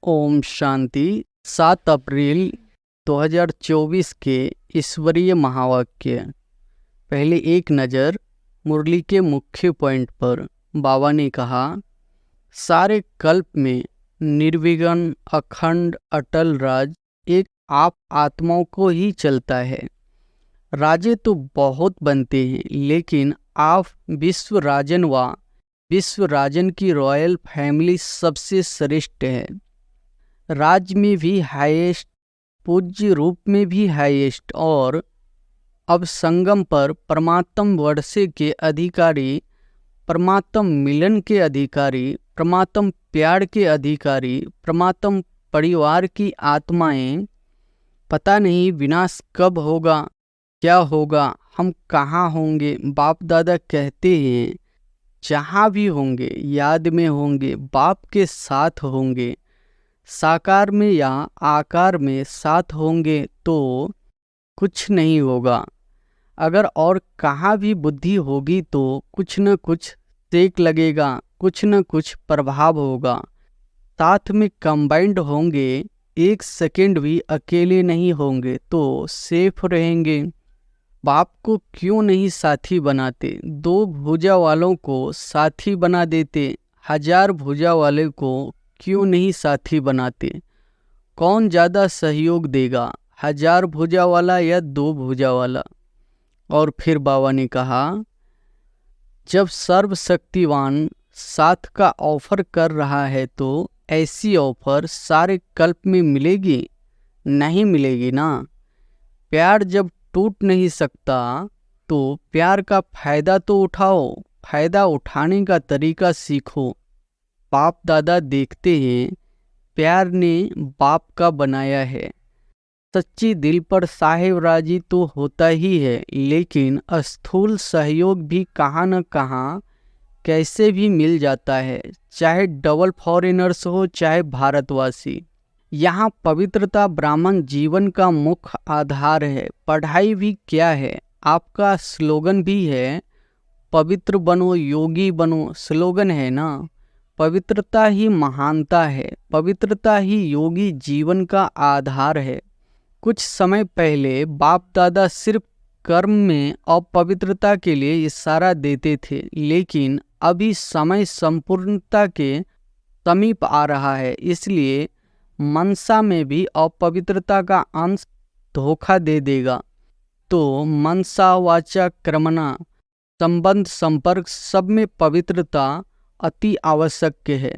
ओम शांति। 7 अप्रैल 2024 के ईश्वरीय महावाक्य। पहले एक नज़र मुरली के मुख्य पॉइंट पर। बाबा ने कहा, सारे कल्प में निर्विघ्न अखंड अटल राज एक आप आत्माओं को ही चलता है। राजे तो बहुत बनते हैं, लेकिन आप विश्व राजन व विश्व राजन की रॉयल फैमिली सबसे श्रेष्ठ है। राज में भी हाईएस्ट, पूज्य रूप में भी हाईएस्ट, और अब संगम पर परमात्म वर्षे के अधिकारी, परमात्म मिलन के अधिकारी, परमात्म प्यार के अधिकारी, परमात्म परिवार की आत्माएं। पता नहीं विनाश कब होगा, क्या होगा, हम कहाँ होंगे। बाप दादा कहते हैं जहाँ भी होंगे याद में होंगे, बाप के साथ होंगे। साकार में या आकार में साथ होंगे तो कुछ नहीं होगा। अगर और कहाँ भी बुद्धि होगी तो कुछ न कुछ सेक लगेगा, कुछ न कुछ प्रभाव होगा। साथ में कंबाइंड होंगे, एक सेकंड भी अकेले नहीं होंगे तो सेफ रहेंगे। बाप को क्यों नहीं साथी बनाते? 2 भुजा वालों को साथी बना देते, 1000 भुजा वाले को क्यों नहीं साथी बनाते? कौन ज़्यादा सहयोग देगा, 1000 भुजा वाला या 2 भुजा वाला? और फिर बाबा ने कहा, जब सर्वशक्तिवान साथ का ऑफर कर रहा है तो ऐसी ऑफर सारे कल्प में मिलेगी? नहीं मिलेगी ना। प्यार जब टूट नहीं सकता तो प्यार का फ़ायदा तो उठाओ, फ़ायदा उठाने का तरीका सीखो। बाप दादा देखते हैं प्यार ने बाप का बनाया है। सच्ची दिल पर साहेब राजी तो होता ही है, लेकिन स्थूल सहयोग भी कहाँ न कहाँ कैसे भी मिल जाता है, चाहे डबल फॉरेनर्स हो चाहे भारतवासी। यहाँ पवित्रता ब्राह्मण जीवन का मुख्य आधार है। पढ़ाई भी क्या है, आपका स्लोगन भी है, पवित्र बनो योगी बनो, स्लोगन है ना। पवित्रता ही महानता है, पवित्रता ही योगी जीवन का आधार है। कुछ समय पहले बाप दादा सिर्फ कर्म में अपवित्रता के लिए इशारा देते थे, लेकिन अभी समय संपूर्णता के समीप आ रहा है, इसलिए मनसा में भी अपवित्रता का अंश धोखा दे देगा। तो मनसा वाचा क्रमना, संबंध संपर्क सब में पवित्रता अति आवश्यक है।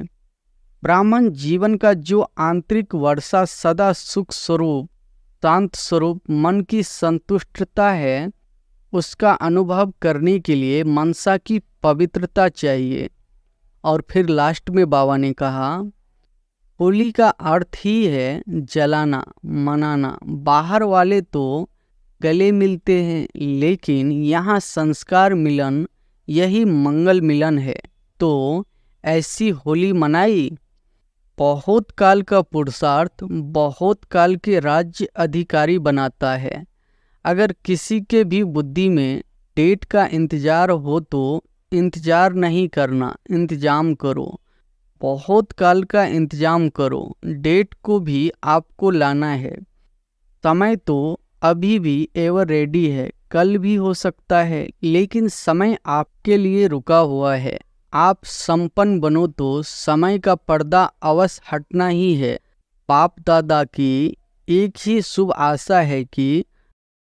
ब्राह्मण जीवन का जो आंतरिक वर्षा सदा सुख स्वरूप, शांत स्वरूप मन की संतुष्टता है, उसका अनुभव करने के लिए मनसा की पवित्रता चाहिए। और फिर लास्ट में बाबा ने कहा, होली का अर्थ ही है जलाना, मनाना। बाहर वाले तो गले मिलते हैं, लेकिन यहाँ संस्कार मिलन यही मंगल मिलन है। तो ऐसी होली मनाई। बहुत काल का पुरुषार्थ बहुत काल के राज्य अधिकारी बनाता है। अगर किसी के भी बुद्धि में डेट का इंतजार हो तो इंतजार नहीं करना, इंतजाम करो। बहुत काल का इंतजाम करो, डेट को भी आपको लाना है। समय तो अभी भी एवर रेडी है, कल भी हो सकता है, लेकिन समय आपके लिए रुका हुआ है। आप संपन्न बनो तो समय का पर्दा अवश्य हटना ही है। बाप दादा की एक ही शुभ आशा है कि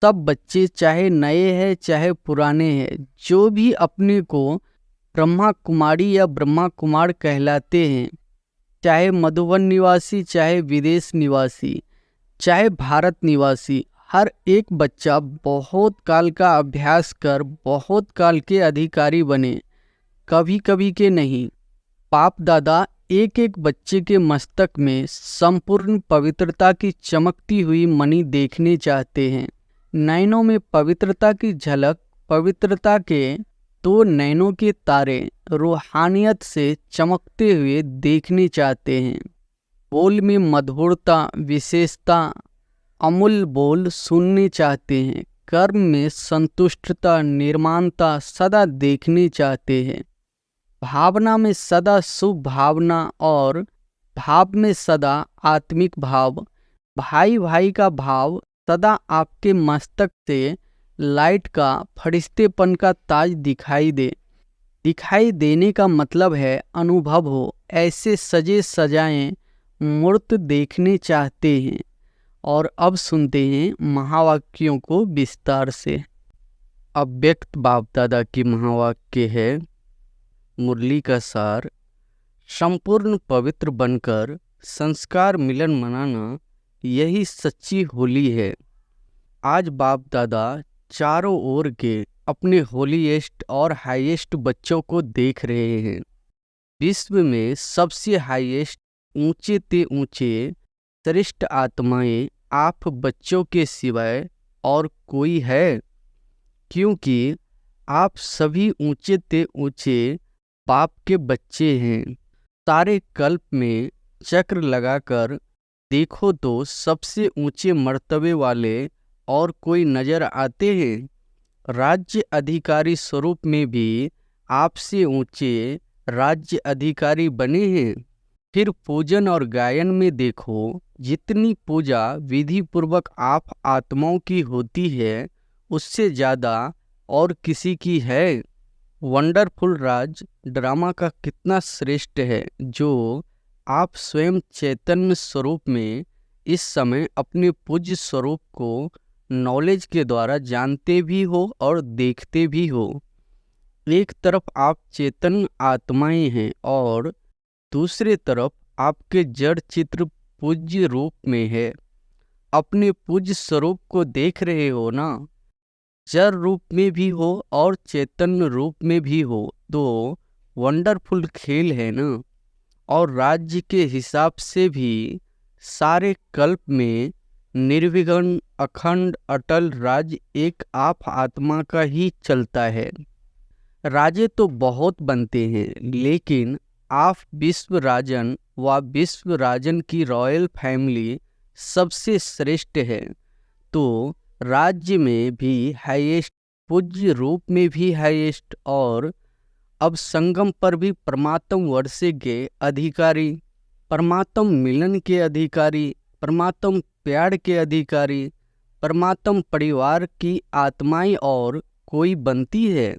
सब बच्चे, चाहे नए हैं चाहे पुराने हैं, जो भी अपने को ब्रह्मा कुमारी या ब्रह्मा कुमार कहलाते हैं, चाहे मधुबन निवासी, चाहे विदेश निवासी, चाहे भारत निवासी, हर एक बच्चा बहुत काल का अभ्यास कर बहुत काल के अधिकारी बने, कभी कभी के नहीं। बाप दादा एक एक बच्चे के मस्तक में संपूर्ण पवित्रता की चमकती हुई मणि देखने चाहते हैं। नैनों में पवित्रता की झलक, पवित्रता के 2 नैनों के तारे रूहानियत से चमकते हुए देखने चाहते हैं। बोल में मधुरता, विशेषता, अमूल्य बोल सुनने चाहते हैं। कर्म में संतुष्टता, निर्माणता सदा देखने चाहते हैं। भावना में सदा शुभ भावना और भाव में सदा आत्मिक भाव, भाई भाई का भाव सदा आपके मस्तक से लाइट का फरिश्तेपन का ताज दिखाई दे। दिखाई देने का मतलब है अनुभव हो। ऐसे सजे सजाए मूर्त देखने चाहते हैं। और अब सुनते हैं महावाक्यों को विस्तार से। अव्यक्त बाप दादा की महावाक्य है, मुरली का सार। संपूर्ण पवित्र बनकर संस्कार मिलन मनाना, यही सच्ची होली है। आज बाप दादा चारों ओर के अपने होलीएस्ट और हाईएस्ट बच्चों को देख रहे हैं। विश्व में सबसे हाईएस्ट, ऊंचे ते ऊंचे श्रेष्ठ आत्माएं आप बच्चों के सिवाय और कोई है? क्योंकि आप सभी ऊंचे ते ऊंचे बाप के बच्चे हैं। सारे कल्प में चक्र लगाकर देखो तो सबसे ऊंचे मर्तबे वाले और कोई नजर आते हैं? राज्य अधिकारी स्वरूप में भी आपसे ऊंचे राज्य अधिकारी बने हैं। फिर पूजन और गायन में देखो, जितनी पूजा विधि पूर्वक आप आत्माओं की होती है, उससे ज़्यादा और किसी की है? वंडरफुल राज ड्रामा का कितना श्रेष्ठ है, जो आप स्वयं चैतन्य स्वरूप में इस समय अपने पूज्य स्वरूप को नॉलेज के द्वारा जानते भी हो और देखते भी हो। एक तरफ आप चेतन आत्माएं हैं और दूसरे तरफ आपके जड़ चित्र पूज्य रूप में है। अपने पूज्य स्वरूप को देख रहे हो ना? जड़ रूप में भी हो और चैतन्य रूप में भी हो, तो वंडरफुल खेल है ना। और राज्य के हिसाब से भी सारे कल्प में निर्विघ्न अखंड अटल राज्य एक आप आत्मा का ही चलता है। राजे तो बहुत बनते हैं, लेकिन आप विश्व राजन व विश्व राजन की रॉयल फैमिली सबसे श्रेष्ठ है। तो राज्य में भी हाईएस्ट, पूज्य रूप में भी हाईएस्ट, और अब संगम पर भी परमात्म वर्षे के अधिकारी, परमात्म मिलन के अधिकारी, परमात्म प्यार के अधिकारी, परमात्म परिवार की आत्माएं और कोई बनती है?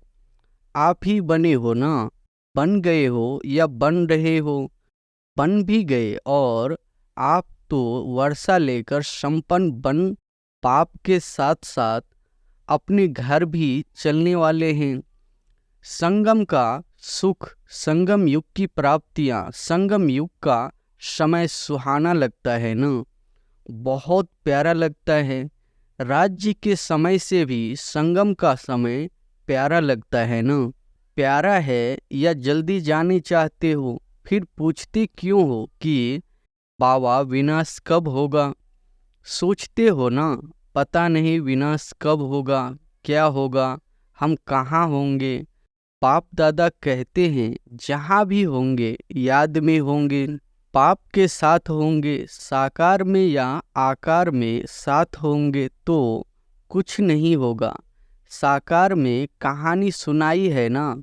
आप ही बने हो ना? बन गए हो या बन रहे हो? बन भी गए, और आप तो वर्षा लेकर संपन्न बन पाप के साथ साथ अपने घर भी चलने वाले हैं। संगम का सुख, संगम युग की प्राप्तियां, संगम युग का समय सुहाना लगता है ना, बहुत प्यारा लगता है। राज्य के समय से भी संगम का समय प्यारा लगता है ना। प्यारा है या जल्दी जाने चाहते हो? फिर पूछते क्यों हो कि बाबा विनाश कब होगा? सोचते हो ना, पता नहीं विनाश कब होगा, क्या होगा, हम कहाँ होंगे। बाप दादा कहते हैं जहाँ भी होंगे याद में होंगे, पाप के साथ होंगे, साकार में या आकार में साथ होंगे तो कुछ नहीं होगा। साकार में कहानी सुनाई है ना,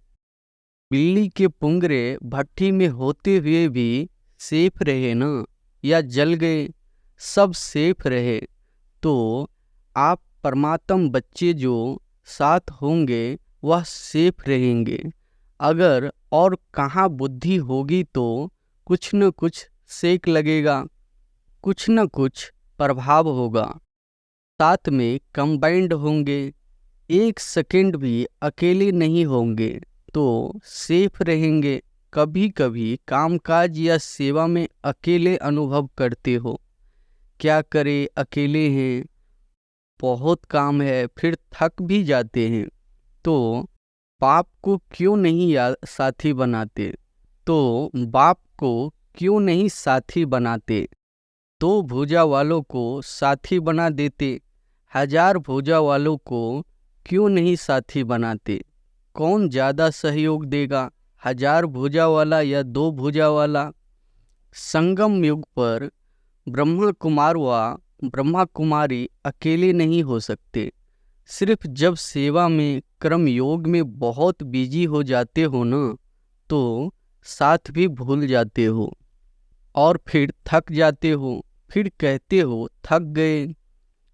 बिल्ली के पुंगरे भट्टी में होते हुए भी सेफ रहे ना, या जल गए, सब सेफ रहे। तो आप परमात्म बच्चे जो साथ होंगे वह सेफ रहेंगे। अगर और कहाँ बुद्धि होगी तो कुछ न कुछ सेक लगेगा, कुछ न कुछ प्रभाव होगा। साथ में कंबाइंड होंगे, एक सेकंड भी अकेले नहीं होंगे तो सेफ रहेंगे। कभी कभी कामकाज या सेवा में अकेले अनुभव करते हो, क्या करें, अकेले हैं, बहुत काम है, फिर थक भी जाते हैं, तो बाप को क्यों नहीं साथी बनाते? तो बाप को क्यों नहीं साथी बनाते? 2 भुजा वालों को साथी बना देते, 1000 भुजा वालों को क्यों नहीं साथी बनाते? कौन ज़्यादा सहयोग देगा, 1000 भुजा वाला या 2 भुजा वाला? संगम युग पर ब्रह्मा कुमार व ब्रह्मा कुमारी अकेले नहीं हो सकते। सिर्फ जब सेवा में, कर्म योग में बहुत बिजी हो जाते हो ना, तो साथ भी भूल जाते हो। और फिर थक जाते हो, फिर कहते हो थक गए।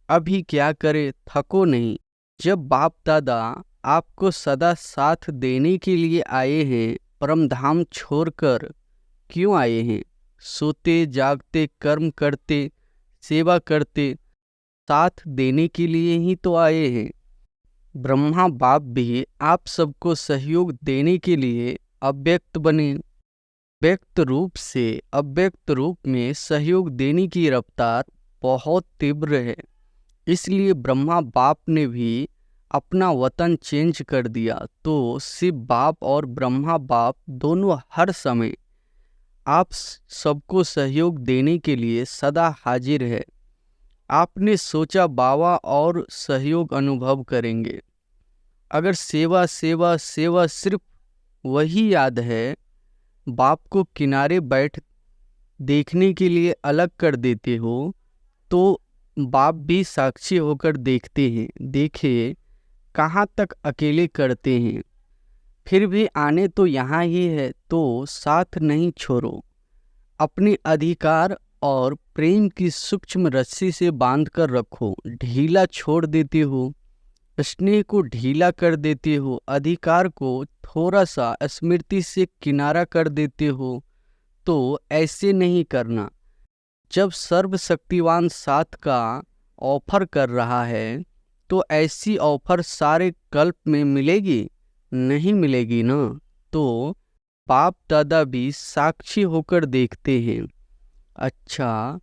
अभी क्या करे, थको नहीं। जब बाप दादा आपको सदा साथ देने के लिए आए हैं, परम धाम छोड़कर क्यों आए हैं? सोते जागते कर्म करते सेवा करते साथ देने के लिए ही तो आए हैं। ब्रह्मा बाप भी आप सबको सहयोग देने के लिए अव्यक्त बने। व्यक्त रूप से अव्यक्त रूप में सहयोग देने की रफ्तार बहुत तीव्र है। इसलिए ब्रह्मा बाप ने भी अपना वतन चेंज कर दिया, तो शिव बाप और ब्रह्मा बाप दोनों हर समय आप सबको सहयोग देने के लिए सदा हाजिर है। आपने सोचा बाबा और सहयोग अनुभव करेंगे। अगर सेवा सेवा सेवा सिर्फ वही याद है, बाप को किनारे बैठ देखने के लिए अलग कर देते हो, तो बाप भी साक्षी होकर देखते हैं। देखिए कहाँ तक अकेले करते हैं। फिर भी आने तो यहाँ ही है, तो साथ नहीं छोड़ो। अपने अधिकार और प्रेम की सूक्ष्म रस्सी से बांध कर रखो। ढीला छोड़ देते हो, स्नेह को ढीला कर देते हो, अधिकार को थोड़ा सा स्मृति से किनारा कर देते हो, तो ऐसे नहीं करना। जब सर्वशक्तिवान साथ का ऑफर कर रहा है, तो ऐसी ऑफर सारे कल्प में मिलेगी? नहीं मिलेगी ना। तो बाप दादा भी साक्षी होकर देखते हैं। अच्छा,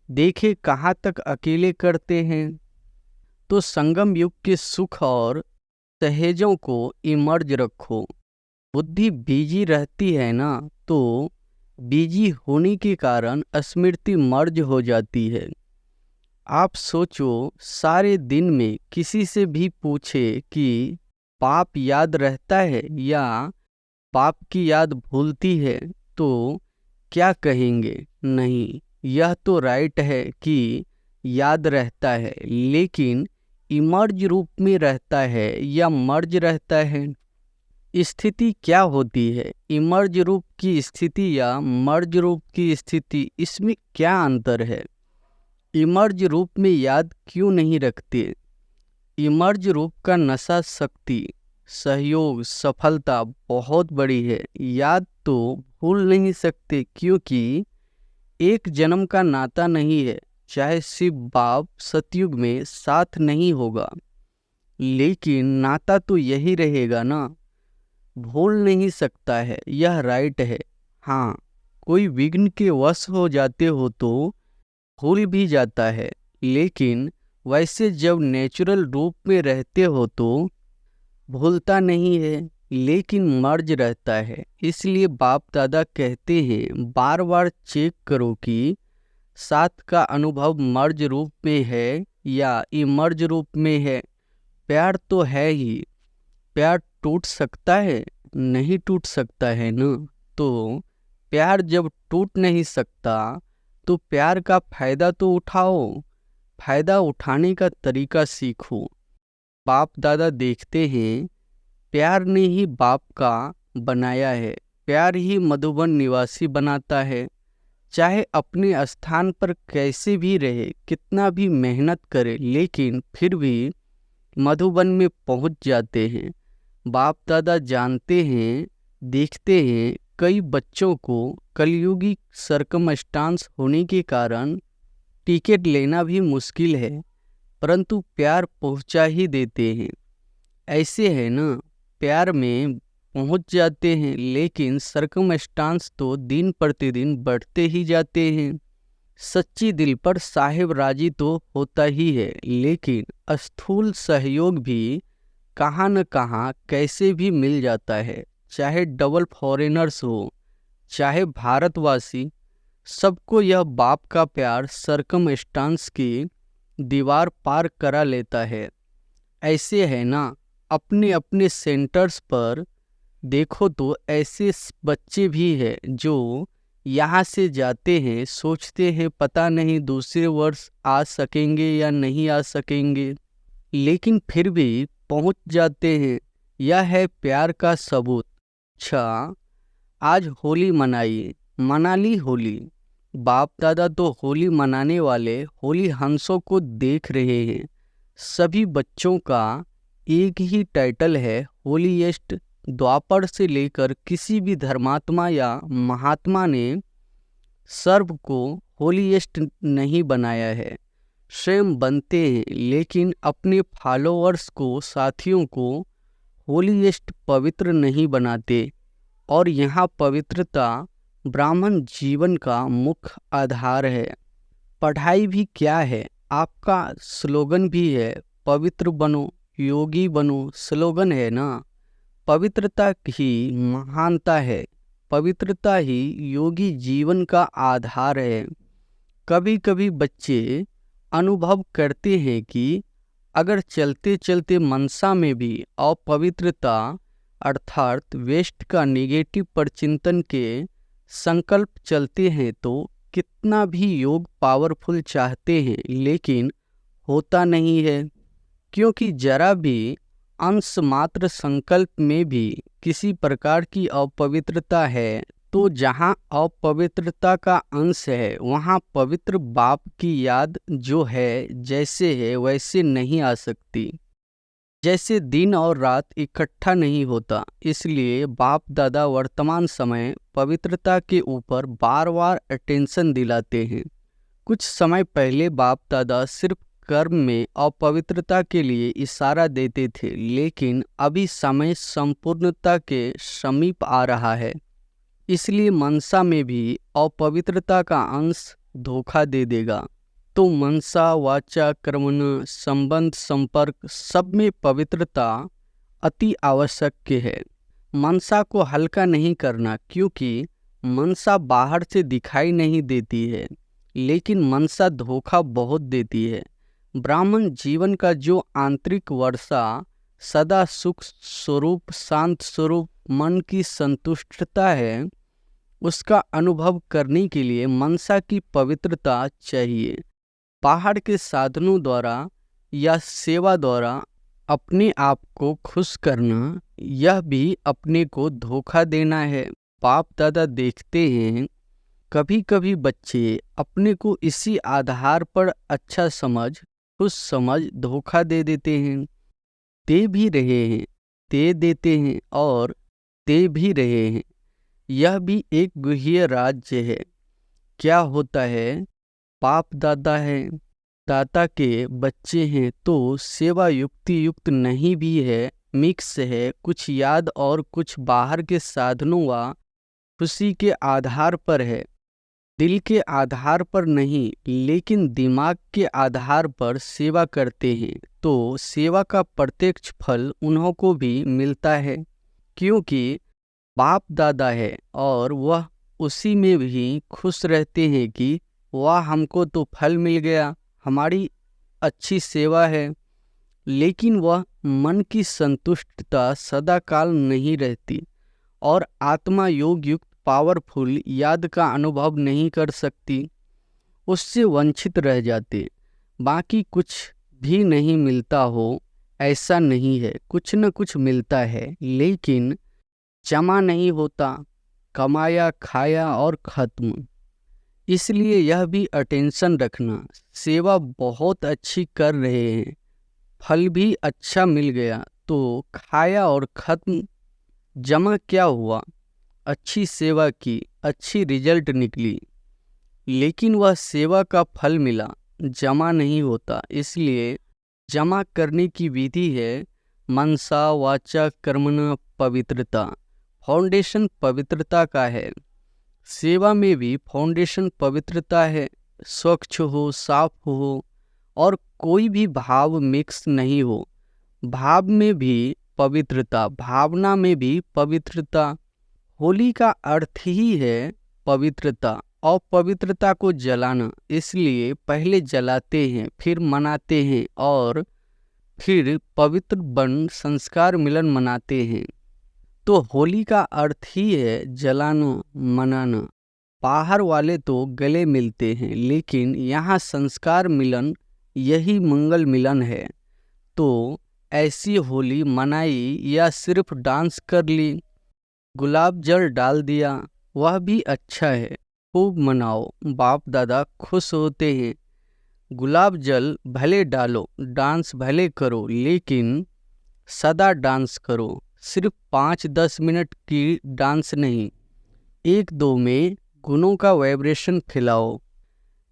देखे कहाँ तक अकेले करते हैं। तो संगम युग के सुख और सहेजों को इमर्ज रखो। बुद्धि बिजी रहती है ना, तो बिजी होने के कारण स्मृति मर्ज हो जाती है। आप सोचो, सारे दिन में किसी से भी पूछे कि बाप याद रहता है या बाप की याद भूलती है, तो क्या कहेंगे? नहीं, यह तो राइट है कि याद रहता है, लेकिन इमर्ज रूप में रहता है या मर्ज रहता है? स्थिति क्या होती है? इमर्ज रूप की स्थिति या मर्ज रूप की स्थिति, इसमें क्या अंतर है? इमर्ज रूप में याद क्यों नहीं रखते? इमर्ज रूप का नशा शक्ति, सहयोग, सफलता बहुत बड़ी है। याद तो भूल नहीं सकते, क्योंकि एक जन्म का नाता नहीं है। चाहे शिव बाप सतयुग में साथ नहीं होगा, लेकिन नाता तो यही रहेगा ना। भूल नहीं सकता है, यह राइट है। हाँ, कोई विघ्न के वश हो जाते हो तो भूल भी जाता है, लेकिन वैसे जब नेचुरल रूप में रहते हो तो भूलता नहीं है, लेकिन मर्ज रहता है। इसलिए बाप दादा कहते हैं, बार बार चेक करो कि साथ का अनुभव मर्ज रूप में है या इमर्ज रूप में है। प्यार तो है ही। प्यार टूट सकता है? नहीं टूट सकता है ना। तो प्यार जब टूट नहीं सकता, तो प्यार का फायदा तो उठाओ। फायदा उठाने का तरीका सीखो। बाप दादा देखते हैं, प्यार ने ही बाप का बनाया है। प्यार ही मधुबन निवासी बनाता है। चाहे अपने स्थान पर कैसे भी रहे, कितना भी मेहनत करे, लेकिन फिर भी मधुबन में पहुंच जाते हैं। बाप दादा जानते हैं, देखते हैं, कई बच्चों को कलयुगी सर्कमस्टांस होने के कारण टिकट लेना भी मुश्किल है, परंतु प्यार पहुंचा ही देते हैं। ऐसे है ना, प्यार में पहुंच जाते हैं, लेकिन सर्कमस्टांस तो दिन प्रतिदिन बढ़ते ही जाते हैं। सच्ची दिल पर साहिब राजी तो होता ही है, लेकिन स्थूल सहयोग भी कहाँ न कहाँ कैसे भी मिल जाता है। चाहे डबल फॉरेनर्स हो, चाहे भारतवासी, सबको यह बाप का प्यार सर्कमस्टांस की दीवार पार करा लेता है। ऐसे है ना, अपने अपने सेंटर्स पर देखो तो ऐसे बच्चे भी हैं जो यहाँ से जाते हैं, सोचते हैं पता नहीं दूसरे वर्ष आ सकेंगे या नहीं आ सकेंगे, लेकिन फिर भी पहुँच जाते हैं। यह है प्यार का सबूत। अच्छा, आज होली मनाइए, मना ली होली। बाप दादा तो होली मनाने वाले होली हंसों को देख रहे हैं। सभी बच्चों का एक ही टाइटल है, होलीएस्ट। द्वापर से लेकर किसी भी धर्मात्मा या महात्मा ने सर्व को होलीएस्ट नहीं बनाया है। स्वयं बनते हैं, लेकिन अपने फॉलोअर्स को, साथियों को होलीएस्ट पवित्र नहीं बनाते। और यहाँ पवित्रता ब्राह्मण जीवन का मुख्य आधार है। पढ़ाई भी क्या है, आपका स्लोगन भी है, पवित्र बनो योगी बनो, स्लोगन है ना। पवित्रता ही महानता है, पवित्रता ही योगी जीवन का आधार है। कभी कभी बच्चे अनुभव करते हैं कि अगर चलते चलते मनसा में भी अपवित्रता अर्थात वेस्ट का नेगेटिव पर चिंतन के संकल्प चलते हैं तो कितना भी योग पावरफुल चाहते हैं, लेकिन होता नहीं है। क्योंकि जरा भी अंश मात्र संकल्प में भी किसी प्रकार की अपवित्रता है, तो जहाँ अपवित्रता का अंश है वहाँ पवित्र बाप की याद जो है जैसे है वैसे नहीं आ सकती, जैसे दिन और रात इकट्ठा नहीं होता। इसलिए बाप दादा वर्तमान समय पवित्रता के ऊपर बार बार अटेंशन दिलाते हैं। कुछ समय पहले बाप दादा सिर्फ कर्म में अपवित्रता के लिए इशारा देते थे, लेकिन अभी समय संपूर्णता के समीप आ रहा है। इसलिए मनसा में भी अपवित्रता का अंश धोखा दे देगा। तो मनसा वाचा कर्मण संबंध संपर्क सब में पवित्रता अति आवश्यक है। मनसा को हल्का नहीं करना, क्योंकि मनसा बाहर से दिखाई नहीं देती है, लेकिन मनसा धोखा बहुत देती है। ब्राह्मण जीवन का जो आंतरिक वर्षा सदा सुख स्वरूप शांत स्वरूप मन की संतुष्टता है, उसका अनुभव करने के लिए मनसा की पवित्रता चाहिए। बाहर के साधनों द्वारा या सेवा द्वारा अपने आप को खुश करना, यह भी अपने को धोखा देना है। बाप दादा देखते हैं कभी कभी बच्चे अपने को इसी आधार पर अच्छा समझ, खुश समझ धोखा दे देते हैं। दे भी रहे हैं, दे देते हैं और दे भी रहे हैं। यह भी एक गुह्य राज्य है। क्या होता है, बाप दादा है, दाता के बच्चे हैं, तो सेवा युक्ति युक्त नहीं भी है, मिक्स है। कुछ याद और कुछ बाहर के साधनों व खुशी के आधार पर है, दिल के आधार पर नहीं, लेकिन दिमाग के आधार पर सेवा करते हैं, तो सेवा का प्रत्यक्ष फल उन्हों को भी मिलता है। क्योंकि बाप दादा है और वह उसी में भी खुश रहते हैं कि वह हमको तो फल मिल गया, हमारी अच्छी सेवा है। लेकिन वह मन की संतुष्टता सदा काल नहीं रहती और आत्मा योग युक्त पावरफुल याद का अनुभव नहीं कर सकती, उससे वंचित रह जाते। बाकी कुछ भी नहीं मिलता हो ऐसा नहीं है, कुछ न कुछ मिलता है, लेकिन जमा नहीं होता, कमाया खाया और खत्म। इसलिए यह भी अटेंशन रखना, सेवा बहुत अच्छी कर रहे हैं, फल भी अच्छा मिल गया, तो खाया और खत्म। जमा क्या हुआ, अच्छी सेवा की, अच्छी रिजल्ट निकली, लेकिन वह सेवा का फल मिला, जमा नहीं होता। इसलिए जमा करने की विधि है मनसा वाचा कर्मण पवित्रता। फाउंडेशन पवित्रता का है। सेवा में भी फाउंडेशन पवित्रता है, स्वच्छ हो, साफ हो और कोई भी भाव मिक्स नहीं हो। भाव में भी पवित्रता, भावना में भी पवित्रता। होली का अर्थ ही है पवित्रता और पवित्रता को जलाना। इसलिए पहले जलाते हैं, फिर मनाते हैं और फिर पवित्र बन संस्कार मिलन मनाते हैं। तो होली का अर्थ ही है जलाना, मनाना। बाहर वाले तो गले मिलते हैं, लेकिन यहाँ संस्कार मिलन यही मंगल मिलन है। तो ऐसी होली मनाई या सिर्फ डांस कर ली, गुलाब जल डाल दिया, वह भी अच्छा है। खूब मनाओ, बाप दादा खुश होते हैं। गुलाब जल भले डालो, डांस भले करो, लेकिन सदा डांस करो। सिर्फ 5-10 मिनट की डांस नहीं, 1-2 में गुणों का वाइब्रेशन फैलाओ।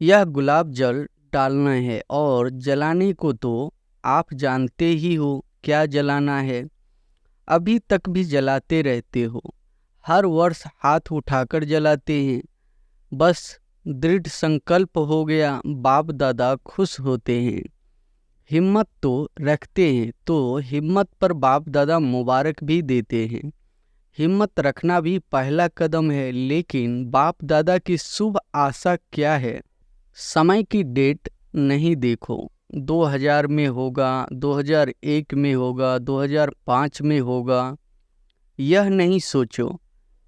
यह गुलाब जल डालना है और जलाने को तो आप जानते ही हो क्या जलाना है। अभी तक भी जलाते रहते हो, हर वर्ष हाथ उठाकर जलाते हैं। बस दृढ़ संकल्प हो गया, बाप दादा खुश होते हैं। हिम्मत तो रखते हैं, तो हिम्मत पर बाप दादा मुबारक भी देते हैं। हिम्मत रखना भी पहला कदम है, लेकिन बाप दादा की शुभ आशा क्या है? समय की डेट नहीं देखो, 2000 में होगा, 2001 में होगा, 2005 में होगा, यह नहीं सोचो।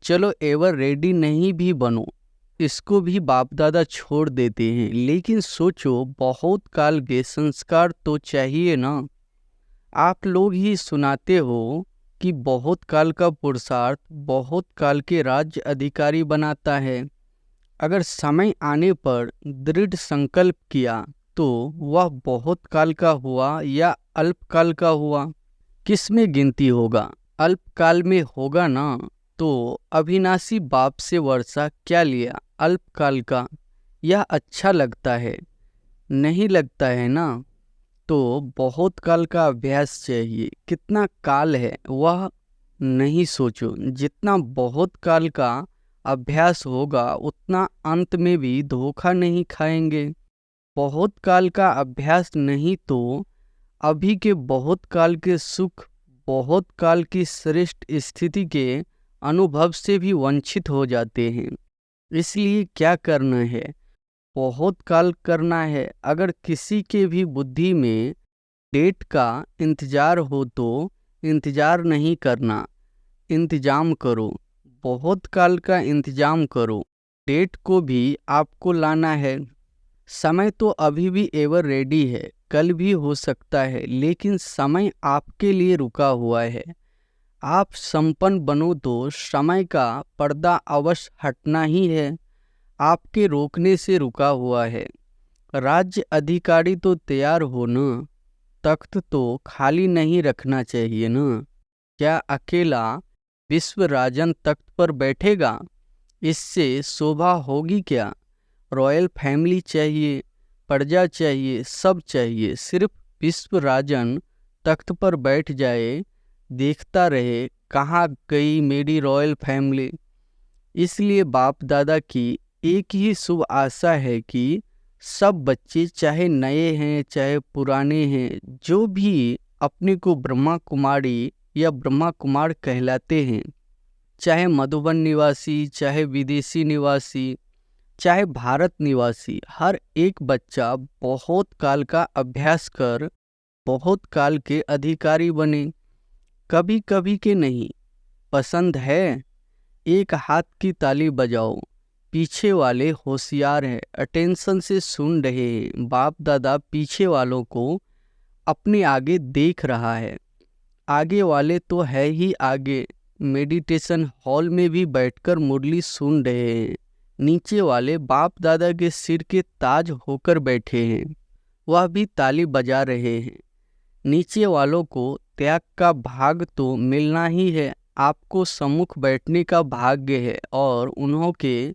चलो एवर रेडी नहीं भी बनो, इसको भी बाप दादा छोड़ देते हैं, लेकिन सोचो बहुत काल के संस्कार तो चाहिए ना। आप लोग ही सुनाते हो कि बहुत काल का पुरुषार्थ बहुत काल के राज्य अधिकारी बनाता है। अगर समय आने पर दृढ़ संकल्प किया तो वह बहुत काल का हुआ या अल्पकाल का हुआ, किस में गिनती होगा? अल्पकाल में होगा ना। तो अविनाशी बाप से वर्षा क्या लिया अल्पकाल का? यह अच्छा लगता है? नहीं लगता है ना। तो बहुत काल का अभ्यास चाहिए। कितना काल है वह नहीं सोचो, जितना बहुत काल का अभ्यास होगा उतना अंत में भी धोखा नहीं खाएंगे। बहुत काल का अभ्यास नहीं तो अभी के बहुत काल के सुख, बहुत काल की श्रेष्ठ स्थिति के अनुभव से भी वंचित हो जाते हैं। इसलिए क्या करना है? बहुत काल करना है। अगर किसी के भी बुद्धि में डेट का इंतजार हो तो इंतजार नहीं करना, इंतजाम करो। बहुत काल का इंतजाम करो, डेट को भी आपको लाना है। समय तो अभी भी एवर रेडी है, कल भी हो सकता है, लेकिन समय आपके लिए रुका हुआ है। आप संपन्न बनो तो समय का पर्दा अवश्य हटना ही है, आपके रोकने से रुका हुआ है। राज्य अधिकारी तो तैयार हो न, तख्त तो खाली नहीं रखना चाहिए न। क्या अकेला विश्व राजन तख्त पर बैठेगा? इससे शोभा होगी क्या? रॉयल फैमिली चाहिए, प्रजा चाहिए, सब चाहिए। सिर्फ विश्व राजन तख्त पर बैठ जाए, देखता रहे कहाँ गई मेरी रॉयल फैमिली। इसलिए बाप दादा की एक ही शुभ आशा है कि सब बच्चे, चाहे नए हैं चाहे पुराने हैं, जो भी अपने को ब्रह्मा कुमारी या ब्रह्मा कुमार कहलाते हैं, चाहे मधुबन निवासी, चाहे विदेशी निवासी, चाहे भारत निवासी, हर एक बच्चा बहुत काल का अभ्यास कर बहुत काल के अधिकारी बने। कभी कभी के नहीं। पसंद है? एक हाथ की ताली बजाओ। पीछे वाले होशियार हैं, अटेंशन से सुन रहे हैं। बाप दादा पीछे वालों को अपने आगे देख रहा है। आगे वाले तो है ही आगे, मेडिटेशन हॉल में भी बैठकर मुरली सुन रहे हैं। नीचे वाले बाप दादा के सिर के ताज होकर बैठे हैं, वह भी ताली बजा रहे हैं। नीचे वालों को त्याग का भाग तो मिलना ही है, आपको सम्मुख बैठने का भाग्य है और उन्हों के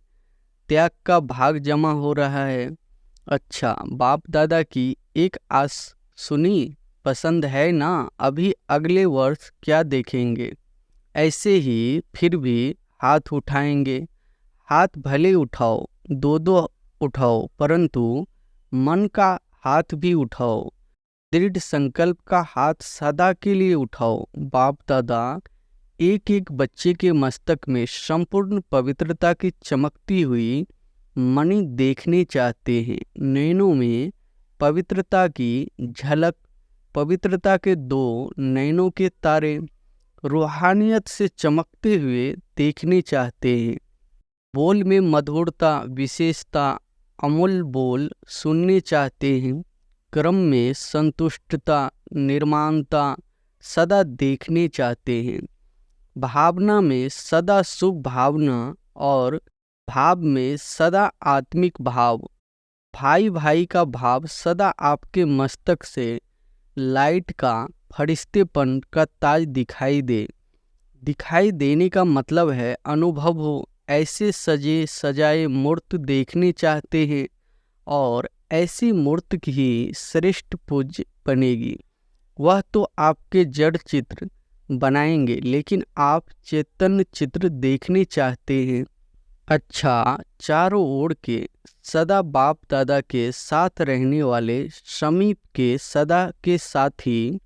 त्याग का भाग जमा हो रहा है। अच्छा, बाप दादा की एक आस सुनी? पसंद है ना? अभी अगले वर्ष क्या देखेंगे? ऐसे ही फिर भी हाथ उठाएंगे। हाथ भले उठाओ, दो उठाओ, परंतु मन का हाथ भी उठाओ। दृढ़ संकल्प का हाथ सदा के लिए उठाओ। बाप दादा एक एक बच्चे के मस्तक में संपूर्ण पवित्रता की चमकती हुई मणि देखने चाहते हैं। नैनों में पवित्रता की झलक, पवित्रता के 2 नैनों के तारे रूहानियत से चमकते हुए देखने चाहते हैं। बोल में मधुरता, विशेषता, अमूल्य बोल सुनने चाहते हैं। क्रम में संतुष्टता, निर्माणता सदा देखने चाहते हैं। भावना में सदा शुभ भावना और भाव में सदा आत्मिक भाव, भाई भाई का भाव सदा आपके मस्तक से लाइट का फरिश्तेपन का ताज दिखाई देने का मतलब है अनुभव हो। ऐसे सजे सजाए मूर्त देखने चाहते हैं और ऐसी मूर्त ही श्रेष्ठ पूज्य बनेगी। वह तो आपके जड़ चित्र बनाएंगे, लेकिन आप चैतन्य चित्र देखने चाहते हैं। अच्छा, चारों ओर के सदा बाप दादा के साथ रहने वाले समीप के सदा के साथी,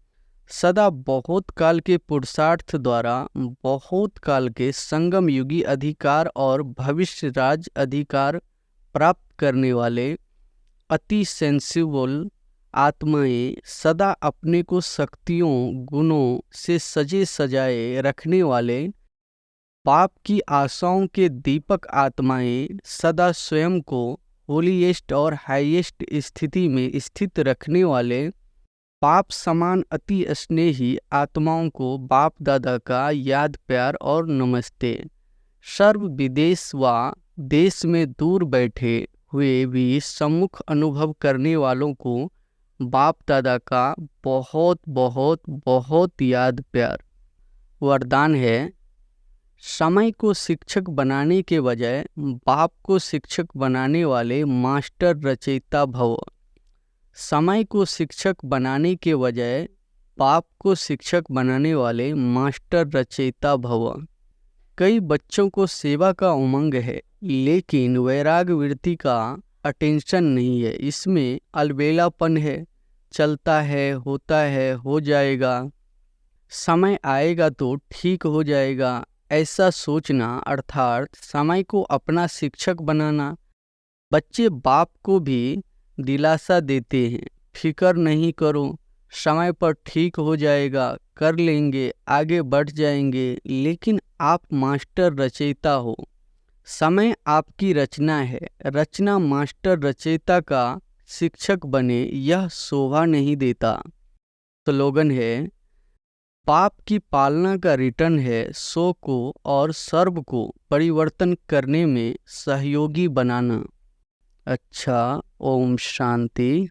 सदा बहुत काल के पुरुषार्थ द्वारा बहुत काल के संगम युगी अधिकार और भविष्य राज अधिकार प्राप्त करने वाले अति सेंसिबल आत्माएं, सदा अपने को शक्तियों गुणों से सजे सजाए रखने वाले पाप की आशाओं के दीपक आत्माएं, सदा स्वयं को होलीएस्ट और हाईएस्ट स्थिति में स्थित रखने वाले पाप समान अति स्नेही आत्माओं को बाप दादा का याद प्यार और नमस्ते। सर्व विदेश व देश में दूर बैठे हुए भी सम्मुख अनुभव करने वालों को बाप दादा का बहुत बहुत बहुत याद प्यार। वरदान है, समय को शिक्षक बनाने के बजाय बाप को शिक्षक बनाने वाले मास्टर रचयिता भव। समय को शिक्षक बनाने के बजाय बाप को शिक्षक बनाने वाले मास्टर रचयिता भव। कई बच्चों को सेवा का उमंग है, लेकिन वैराग वृत्ति का अटेंशन नहीं है। इसमें अलबेलापन है, चलता है, होता है, हो जाएगा, समय आएगा तो ठीक हो जाएगा, ऐसा सोचना, अर्थात समय को अपना शिक्षक बनाना। बच्चे बाप को भी दिलासा देते हैं, फिक्र नहीं करो, समय पर ठीक हो जाएगा, कर लेंगे, आगे बढ़ जाएंगे। लेकिन आप मास्टर रचयिता हो, समय आपकी रचना है, रचना मास्टर रचयिता का शिक्षक बने, यह शोभा नहीं देता। स्लोगन है, पाप की पालना का रिटर्न है सो को और सर्व को परिवर्तन करने में सहयोगी बनाना। अच्छा, ओम शांति।